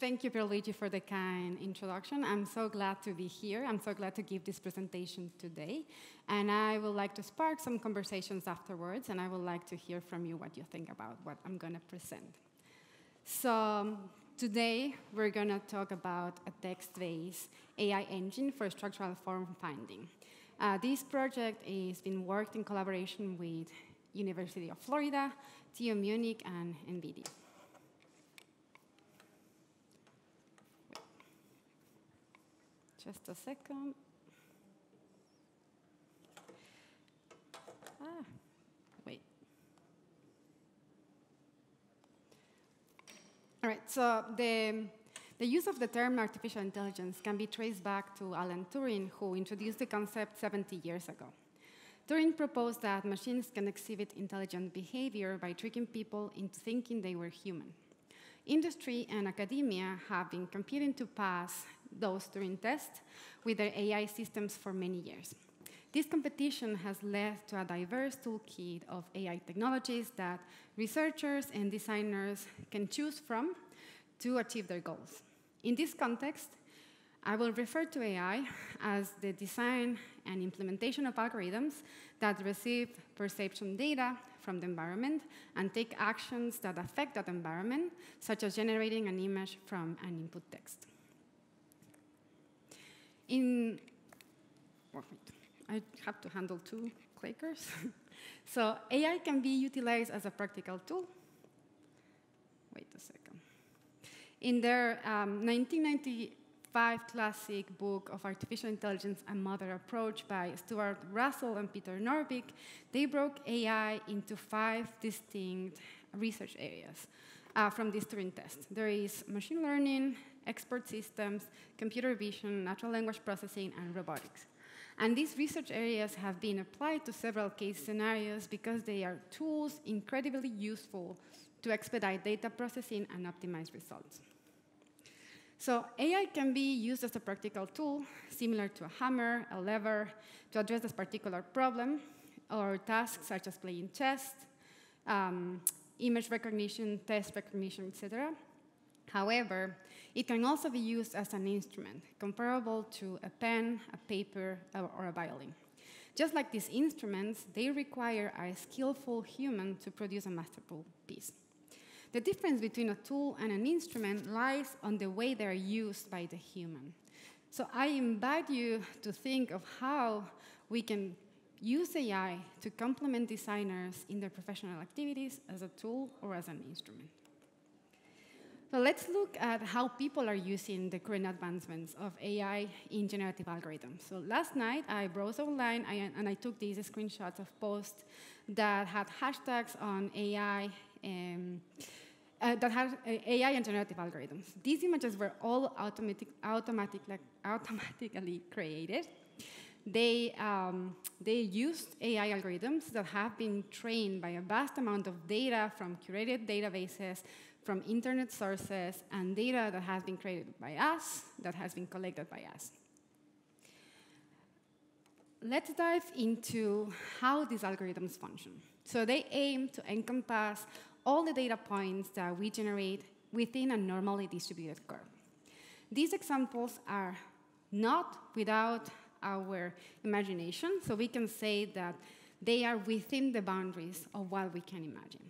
Thank you, Pierluigi, for the kind introduction. I'm so glad to be here. I'm so glad to give this presentation today. And I would like to spark some conversations afterwards, and I would like to hear from you what you think about what I'm going to present. So today, we're going to talk about a text-based AI engine for structural form finding. This project is being worked in collaboration with University of Florida, TU Munich, and NVIDIA. Just a second. Wait. All right, so the use of the term artificial intelligence can be traced back to Alan Turing, who introduced the concept 70 years ago. Turing proposed that machines can exhibit intelligent behavior by tricking people into thinking they were human. Industry and academia have been competing to pass those Turing tests with their AI systems for many years. This competition has led to a diverse toolkit of AI technologies that researchers and designers can choose from to achieve their goals. In this context, I will refer to AI as the design and implementation of algorithms that receive perception data from the environment and take actions that affect that environment, such as generating an image from an input text. I have to handle two clickers. So AI can be utilized as a practical tool. Wait a second. In their 1995 classic book of Artificial Intelligence and Modern Approach by Stuart Russell and Peter Norvig, they broke AI into 5 distinct research areas from this Turing test. There is machine learning, expert systems, computer vision, natural language processing, and robotics. And these research areas have been applied to several case scenarios because they are tools incredibly useful to expedite data processing and optimize results. So AI can be used as a practical tool, similar to a hammer, a lever, to address this particular problem, or tasks such as playing chess, image recognition, text recognition, etc. However, it can also be used as an instrument, comparable to a pen, a paper, or a violin. Just like these instruments, they require a skillful human to produce a masterful piece. The difference between a tool and an instrument lies on the way they are used by the human. So I invite you to think of how we can use AI to complement designers in their professional activities as a tool or as an instrument. So let's look at how people are using the current advancements of AI in generative algorithms. So last night, I browsed online and I took these screenshots of posts that had hashtags on AI, that had AI and generative algorithms. These images were all automatically created. They used AI algorithms that have been trained by a vast amount of data from curated databases, from internet sources, and data that has been created by us, that has been collected by us. Let's dive into how these algorithms function. So they aim to encompass all the data points that we generate within a normally distributed curve. These examples are not without our imagination, so we can say that they are within the boundaries of what we can imagine.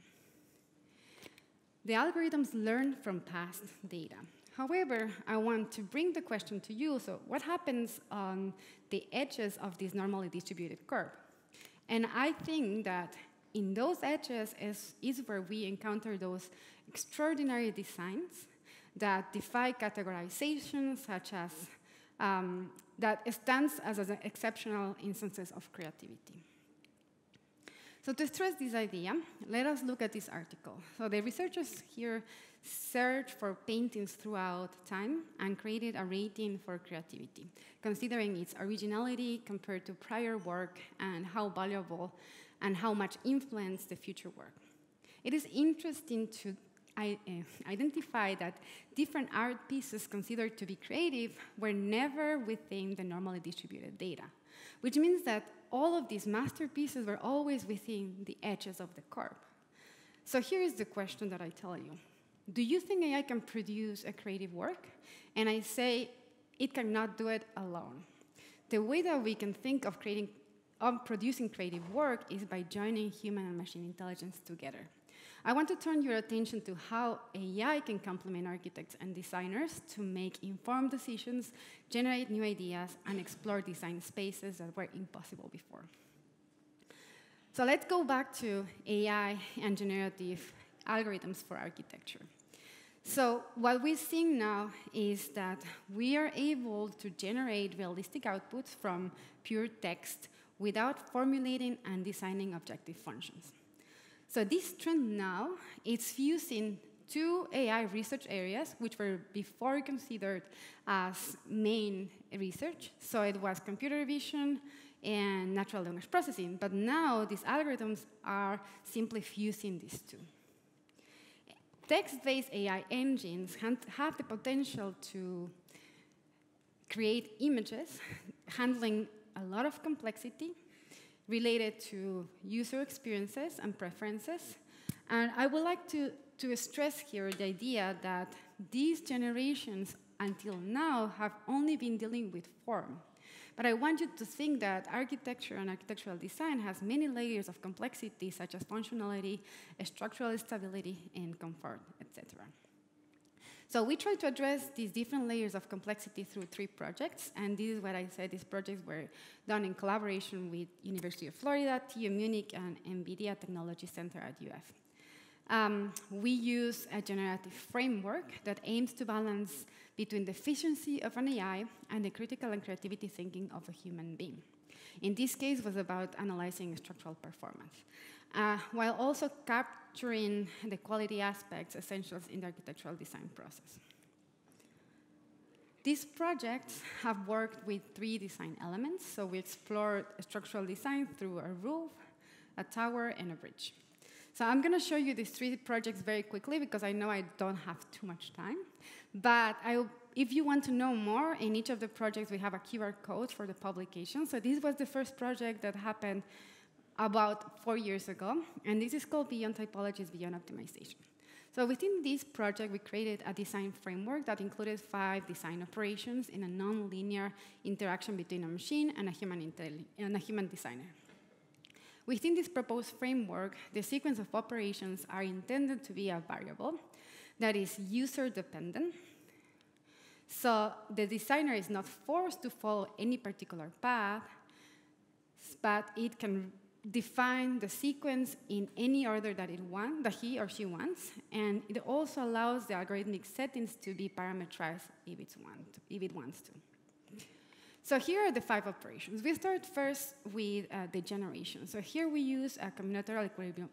The algorithms learn from past data. However, I want to bring the question to you, so what happens on the edges of this normally distributed curve? And I think that in those edges is where we encounter those extraordinary designs that defy categorization, such as that stands as exceptional instances of creativity. So to stress this idea, let us look at this article. So the researchers here searched for paintings throughout time and created a rating for creativity, considering its originality compared to prior work and how valuable and how much influence the future work. It is interesting to identify that different art pieces considered to be creative were never within the normally distributed data, which means that all of these masterpieces were always within the edges of the curve. So here is the question that I tell you. do you think AI can produce a creative work? And I say, it cannot do it alone. The way that we can think of producing creative work is by joining human and machine intelligence together. I want to turn your attention to how AI can complement architects and designers to make informed decisions, generate new ideas, and explore design spaces that were impossible before. So let's go back to AI and generative algorithms for architecture. So what we're seeing now is that we are able to generate realistic outputs from pure text without formulating and designing objective functions. So this trend now is fusing two AI research areas, which were before considered as main research. So it was computer vision and natural language processing. But now these algorithms are simply fusing these two. Text-based AI engines have the potential to create images handling a lot of complexity related to user experiences and preferences. And I would like to stress here the idea that these generations until now have only been dealing with form. But I want you to think that architecture and architectural design has many layers of complexity, such as functionality, structural stability, and comfort, etc. So we try to address these different layers of complexity through 3 projects, and this is what I said. These projects were done in collaboration with University of Florida, TU Munich, and NVIDIA Technology Center at UF. We use a generative framework that aims to balance between the efficiency of an AI and the critical and creativity thinking of a human being. In this case, it was about analyzing structural performance, while also capturing the quality aspects essential in the architectural design process. These projects have worked with 3 design elements. So we explored structural design through a roof, a tower, and a bridge. So I'm going to show you these 3 projects very quickly because I know I don't have too much time. But if you want to know more, in each of the projects we have a QR code for the publication. So this was the first project that happened about 4 years ago, and this is called Beyond Typologies, Beyond Optimization. So within this project, we created a design framework that included 5 design operations in a non-linear interaction between a machine and a human designer. Within this proposed framework, the sequence of operations are intended to be a variable that is user-dependent. So the designer is not forced to follow any particular path, but it can define the sequence in any order that he or she wants, and it also allows the algorithmic settings to be parameterized if it wants to. So here are the 5 operations. We start first with the generation. So here we use a combinatorial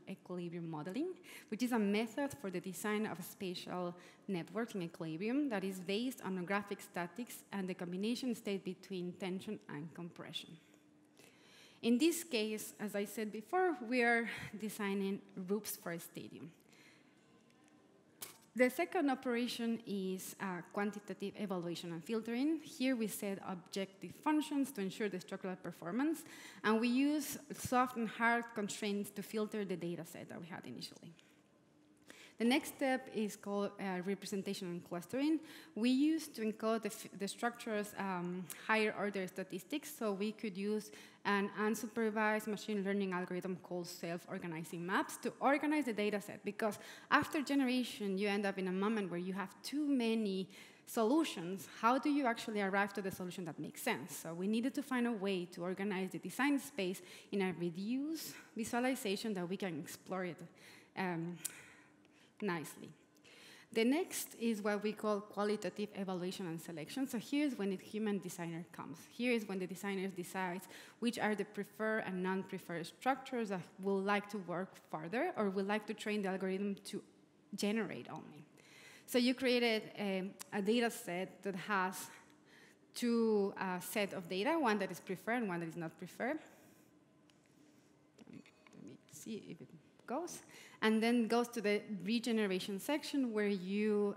equilibrium modeling, which is a method for the design of a spatial network in equilibrium that is based on graphic statics and the combination state between tension and compression. In this case, as I said before, we are designing roofs for a stadium. The second operation is quantitative evaluation and filtering. Here we set objective functions to ensure the structural performance, and we use soft and hard constraints to filter the data set that we had initially. The next step is called representation and clustering. We used to encode the structure's higher order statistics, so we could use an unsupervised machine learning algorithm called self-organizing maps to organize the data set, because after generation, you end up in a moment where you have too many solutions. How do you actually arrive to the solution that makes sense? So we needed to find a way to organize the design space in a reduced visualization that we can explore it nicely. The next is what we call qualitative evaluation and selection. So here's when the human designer comes. Here is when the designer decides which are the preferred and non-preferred structures that will like to work further or would like to train the algorithm to generate only. So you created a data set that has 2 sets of data, one that is preferred and one that is not preferred. Let me see if it goes. And then goes to the regeneration section where you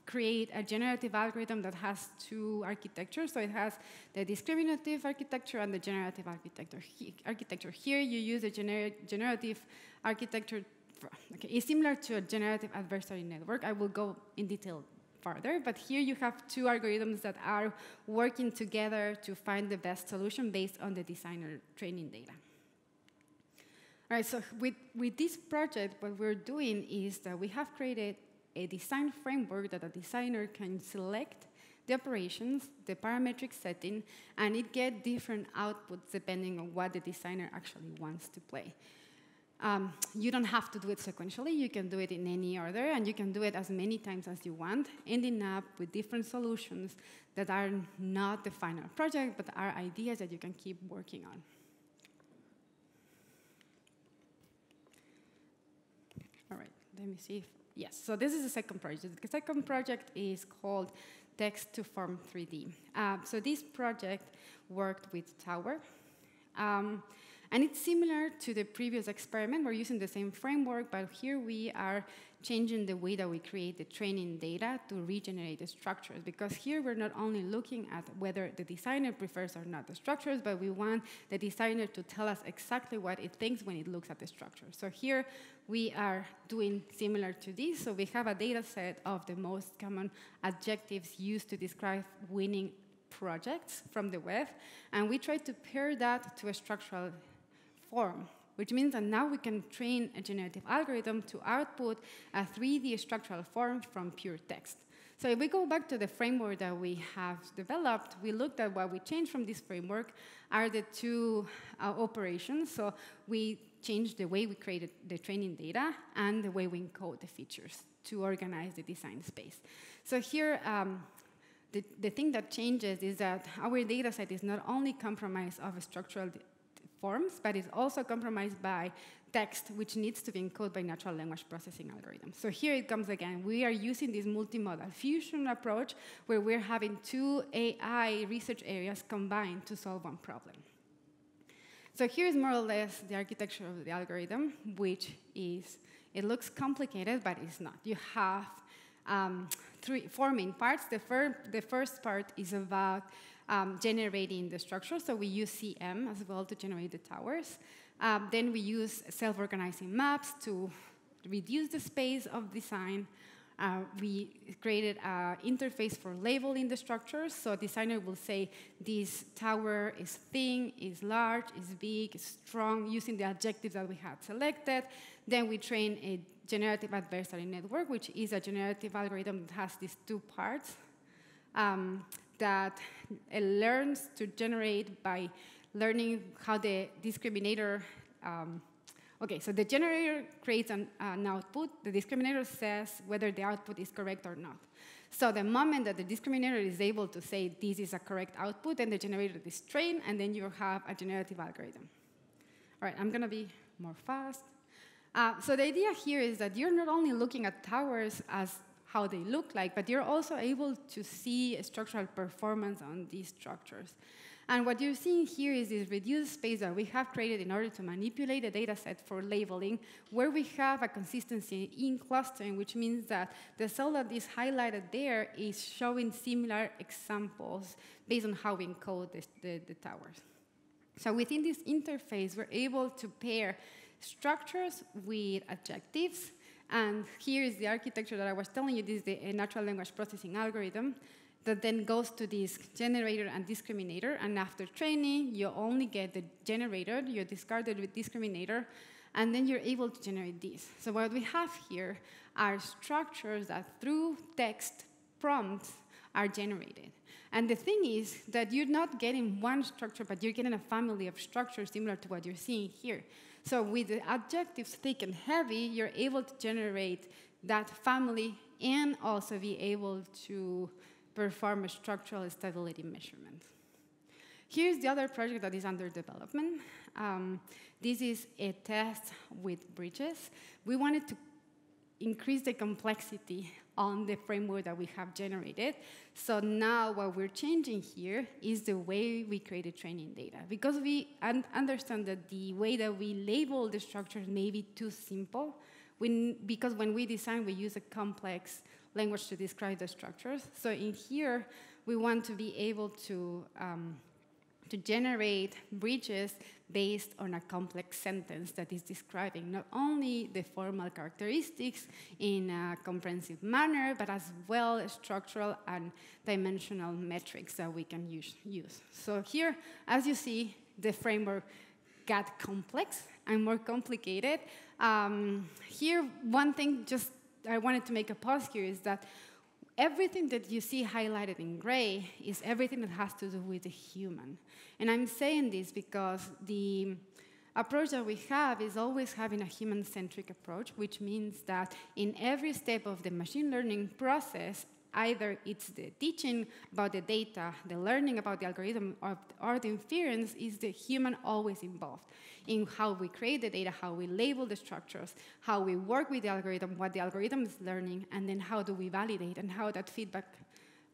create a generative algorithm that has 2 architectures. So it has the discriminative architecture and the generative architecture. Here you use the generative architecture okay, it's similar to a generative adversary network. I will go in detail further, but here you have two algorithms that are working together to find the best solution based on the designer training data. All right, so with this project, what we're doing is that we have created a design framework that a designer can select the operations, the parametric setting, and it gets different outputs depending on what the designer actually wants to play. You don't have to do it sequentially. You can do it in any order, and you can do it as many times as you want, ending up with different solutions that are not the final project, but are ideas that you can keep working on. All right, let me see if, yes, so this is the second project. The second project is called Text to Form 3D. So this project worked with Tower. And it's similar to the previous experiment. We're using the same framework, but here we are changing the way that we create the training data to regenerate the structures. Because here we're not only looking at whether the designer prefers or not the structures, but we want the designer to tell us exactly what it thinks when it looks at the structure. So here we are doing similar to this. So we have a data set of the most common adjectives used to describe winning projects from the web, and we try to pair that to a structural form, which means that now we can train a generative algorithm to output a 3D structural form from pure text. So if we go back to the framework that we have developed, we looked at what we changed from this framework are the two operations. So we changed the way we created the training data and the way we encode the features to organize the design space. So here, the thing that changes is that our data set is not only comprised of structural forms, but it's also compromised by text, which needs to be encoded by natural language processing algorithms. So here it comes again. We are using this multimodal fusion approach where we're having two AI research areas combined to solve one problem. So here's more or less the architecture of the algorithm, which is, it looks complicated, but it's not. You have four main parts. The first part is about generating the structure, so we use CM as well to generate the towers. Then we use self-organizing maps to reduce the space of design. We created an interface for labeling the structures, so a designer will say this tower is thin, is large, is big, is strong, using the adjectives that we had selected. Then we train a generative adversary network, which is a generative algorithm that has these two parts. That it learns to generate by learning how the discriminator, okay, so the generator creates an output. The discriminator says whether the output is correct or not. So the moment that the discriminator is able to say this is a correct output, then the generator is trained, and then you have a generative algorithm. All right, I'm going to be more fast. So the idea here is that you're not only looking at towers as how they look like, but you're also able to see structural performance on these structures. And what you're seeing here is this reduced space that we have created in order to manipulate the data set for labeling, where we have a consistency in clustering, which means that the cell that is highlighted there is showing similar examples based on how we encode the towers. So within this interface, we're able to pair structures with adjectives. And here is the architecture that I was telling you. This is the natural language processing algorithm that then goes to this generator and discriminator. And after training, you only get the generator. You discard it with discriminator. And then you're able to generate this. So what we have here are structures that through text prompts are generated. And the thing is that you're not getting one structure, but you're getting a family of structures similar to what you're seeing here. So with the adjectives thick and heavy, you're able to generate that family and also be able to perform a structural stability measurement. Here's the other project that is under development. This is a test with bridges. We wanted to increase the complexity on the framework that we have generated. So now what we're changing here is the way we create training data. Because we understand that the way that we label the structures may be too simple, because when we design, we use a complex language to describe the structures. So in here, we want to be able to to generate bridges based on a complex sentence that is describing not only the formal characteristics in a comprehensive manner, but as well structural and dimensional metrics that we can use. So here, as you see, the framework got complex and more complicated. Here, one thing just I wanted to make a pause here is that everything that you see highlighted in gray is everything that has to do with the human. And I'm saying this because the approach that we have is always having a human-centric approach, which means that in every step of the machine learning process, either it's the teaching about the data, the learning about the algorithm, or the inference, is the human always involved in how we create the data, how we label the structures, how we work with the algorithm, what the algorithm is learning, and then how do we validate and how that feedback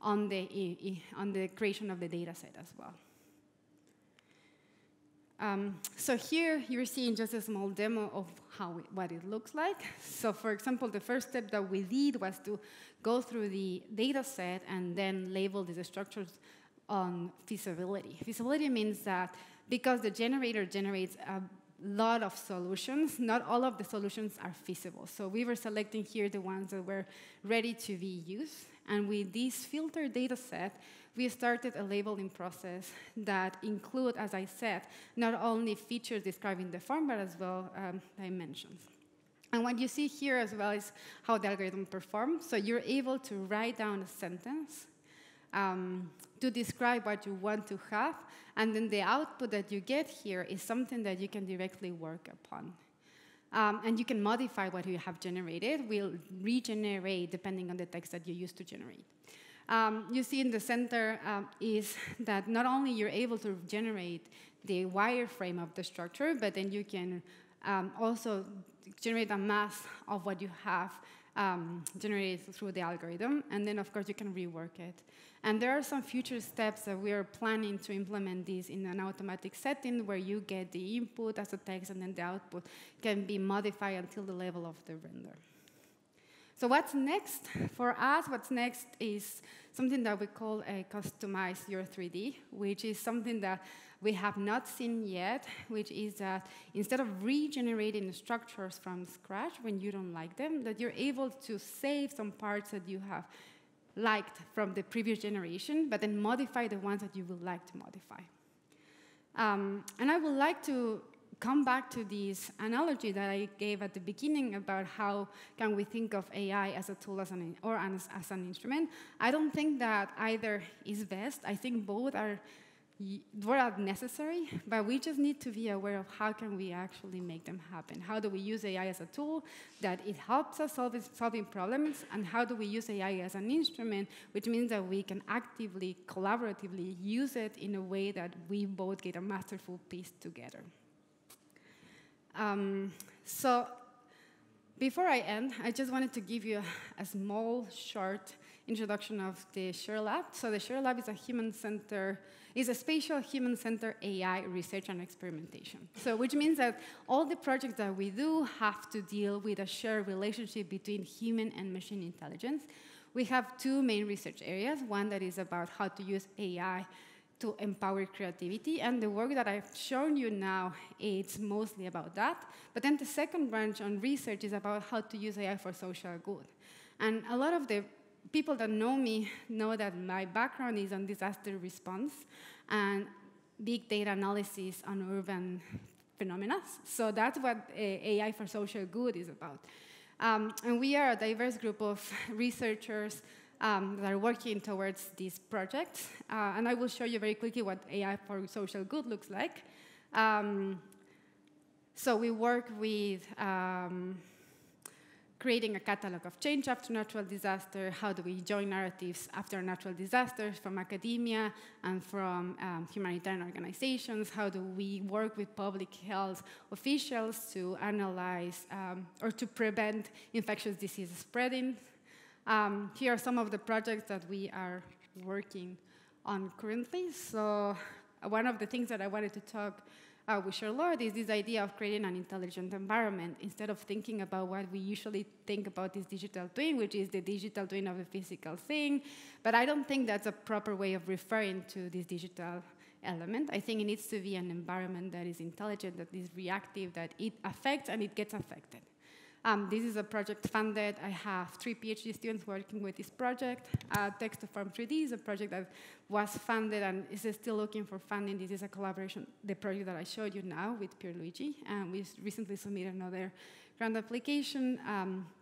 on the creation of the data set as well. So here you're seeing just a small demo of what it looks like. So for example, the first step that we did was to go through the data set and then label the structures on feasibility. Feasibility means that because the generator generates a lot of solutions, not all of the solutions are feasible. So we were selecting here the ones that were ready to be used. And with this filtered data set, we started a labeling process that include, as I said, not only features describing the form, but as well dimensions. And what you see here as well is how the algorithm performs. So you're able to write down a sentence to describe what you want to have, and then the output that you get here is something that you can directly work upon. And you can modify what you have generated. We'll regenerate depending on the text that you use to generate. You see in the center is that not only you're able to generate the wireframe of the structure, but then you can also generate a mass of what you have generated through the algorithm, and then of course you can rework it. And there are some future steps that we are planning to implement this in an automatic setting where you get the input as a text and then the output can be modified until the level of the render. So what's next? For us, what's next is something that we call a customize your 3D, which is something that we have not seen yet, which is that instead of regenerating structures from scratch when you don't like them, that you're able to save some parts that you have liked from the previous generation, but then modify the ones that you would like to modify. And I would like to come back to this analogy that I gave at the beginning about how can we think of AI as a tool as an instrument. I don't think that either is best. I think both are necessary, but we just need to be aware of how can we actually make them happen. How do we use AI as a tool that it helps us solving problems, and how do we use AI as an instrument, which means that we can actively, collaboratively use it in a way that we both get a masterful piece together. So before I end, I just wanted to give you a small, short introduction of the Share Lab. So the Share Lab is a spatial human-centered AI research and experimentation. So which means that all the projects that we do have to deal with a shared relationship between human and machine intelligence. We have two main research areas, one that is about how to use AI to empower creativity, and the work that I've shown you now, it's mostly about that. But then the second branch on research is about how to use AI for social good. And a lot of the people that know me know that my background is on disaster response and big data analysis on urban phenomena. So that's what AI for social good is about. And we are a diverse group of researchers that are working towards this project. And I will show you very quickly what AI for social good looks like. So we work with creating a catalog of change after natural disaster. How do we join narratives after natural disasters from academia and from humanitarian organizations? How do we work with public health officials to analyze or to prevent infectious disease spreading? Here are some of the projects that we are working on currently. So one of the things that I wanted to talk with Charlotte is this idea of creating an intelligent environment instead of thinking about what we usually think about this digital twin, which is the digital twin of a physical thing. But I don't think that's a proper way of referring to this digital element. I think it needs to be an environment that is intelligent, that is reactive, that it affects and it gets affected. This is a project funded. I have 3 PhD students working with this project. Text-to-Form 3D is a project that was funded and is still looking for funding. This is a collaboration, the project that I showed you now with Pierluigi. We recently submitted another grant application.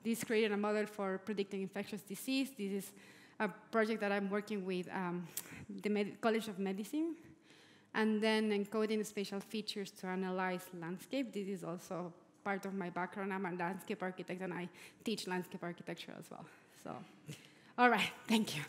This created a model for predicting infectious disease. This is a project that I'm working with the College of Medicine. And then encoding spatial features to analyze landscape. This is also part of my background. I'm a landscape architect, and I teach landscape architecture as well. So, all right, thank you.